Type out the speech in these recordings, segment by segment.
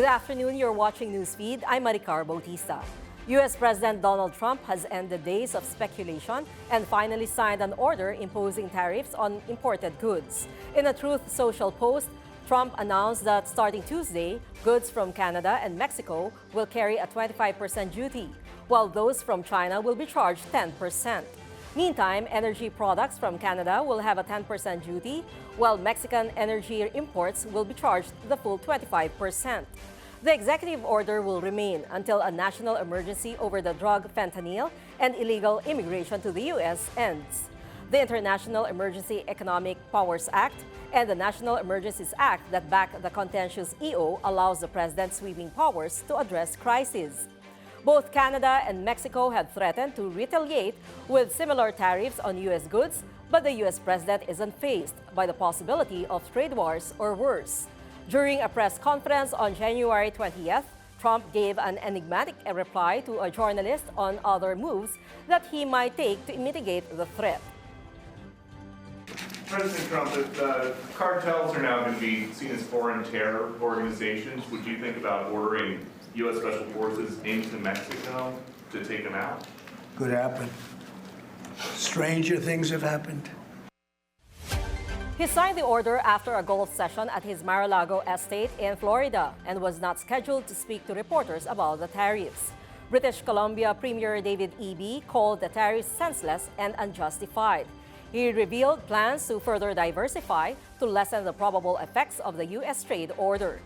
Good afternoon, you're watching Newsfeed. I'm Maricar Bautista. U.S. President Donald Trump has ended days of speculation and finally signed an order imposing tariffs on imported goods. In a Truth Social post, Trump announced that starting Tuesday, goods from Canada and Mexico will carry a 25% duty, while those from China will be charged 10%. Meantime, energy products from Canada will have a 10% duty, while Mexican energy imports will be charged the full 25%. The executive order will remain until a national emergency over the drug fentanyl and illegal immigration to the U.S. ends. The International Emergency Economic Powers Act and the National Emergencies Act that back the contentious EO allows the president sweeping powers to address crises. Both Canada and Mexico have threatened to retaliate with similar tariffs on U.S. goods, but the U.S. president isn't faced by the possibility of trade wars or worse. During a press conference on January 20th, Trump gave an enigmatic reply to a journalist on other moves that he might take to mitigate the threat. President Trump, if cartels are now going to be seen as foreign terror organizations, would you think about ordering U.S. Special Forces into Mexico to take them out? Could happen. Stranger things have happened. He signed the order after a golf session at his Mar-a-Lago estate in Florida and was not scheduled to speak to reporters about the tariffs. British Columbia Premier David Eby called the tariffs senseless and unjustified. He revealed plans to further diversify to lessen the probable effects of the U.S. trade order.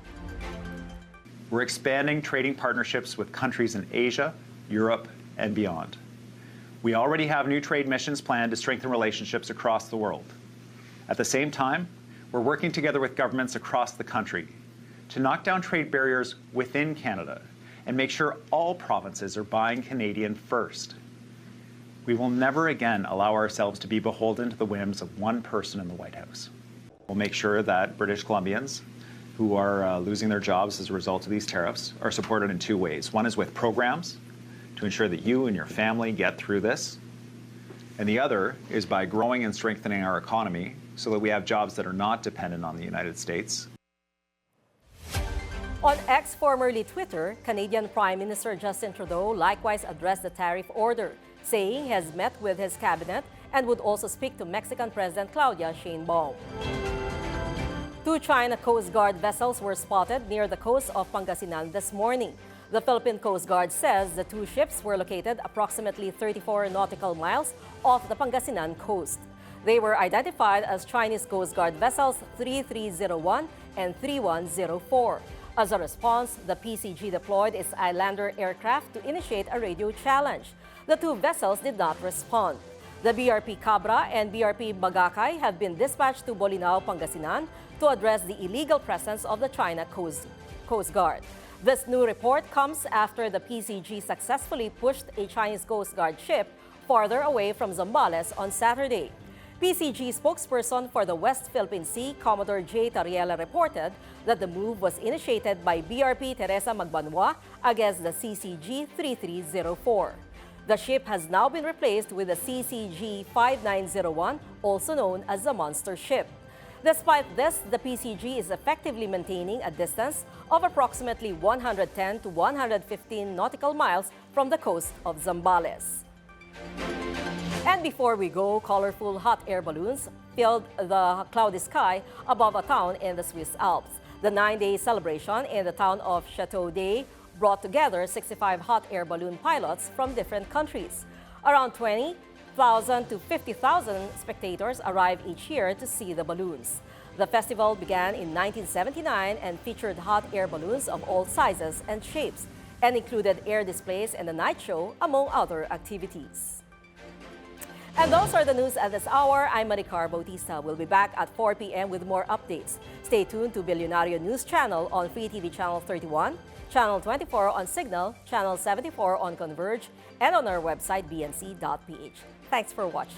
We're expanding trading partnerships with countries in Asia, Europe, and beyond. We already have new trade missions planned to strengthen relationships across the world. At the same time, we're working together with governments across the country to knock down trade barriers within Canada and make sure all provinces are buying Canadian first. We will never again allow ourselves to be beholden to the whims of one person in the White House. We'll make sure that British Columbians who are losing their jobs as a result of these tariffs are supported in two ways. One is with programs to ensure that you and your family get through this. And the other is by growing and strengthening our economy so that we have jobs that are not dependent on the United States. On X, formerly Twitter, Canadian Prime Minister Justin Trudeau likewise addressed the tariff order, saying he has met with his cabinet and would also speak to Mexican President Claudia Sheinbaum. Two China Coast Guard vessels were spotted near the coast of Pangasinan this morning. The Philippine Coast Guard says the two ships were located approximately 34 nautical miles off the Pangasinan coast. They were identified as Chinese Coast Guard vessels 3301 and 3104. As a response, the PCG deployed its Islander aircraft to initiate a radio challenge. The two vessels did not respond. The BRP Cabra and BRP Bagakay have been dispatched to Bolinao, Pangasinan to address the illegal presence of the China Coast Guard. This new report comes after the PCG successfully pushed a Chinese Coast Guard ship farther away from Zambales on Saturday. PCG spokesperson for the West Philippine Sea, Commodore J. Tariela, reported that the move was initiated by BRP Teresa Magbanwa against the CCG 3304. The ship has now been replaced with the CCG 5901, also known as the Monster Ship. Despite this, the PCG is effectively maintaining a distance of approximately 110 to 115 nautical miles from the coast of Zambales. And before we go, colorful hot air balloons filled the cloudy sky above a town in the Swiss Alps. The 9-day celebration in the town of Chateau d'Ay brought together 65 hot air balloon pilots from different countries. Around 20,000 to 50,000 spectators arrive each year to see the balloons. The festival began in 1979 and featured hot air balloons of all sizes and shapes and included air displays and a night show, among other activities. And those are the news at this hour. I'm Maricar Bautista. We'll be back at 4 p.m. with more updates. Stay tuned to Billionario News Channel on Free TV Channel 31, Channel 24 on Cignal, Channel 74 on Converge, and on our website bnc.ph. Thanks for watching.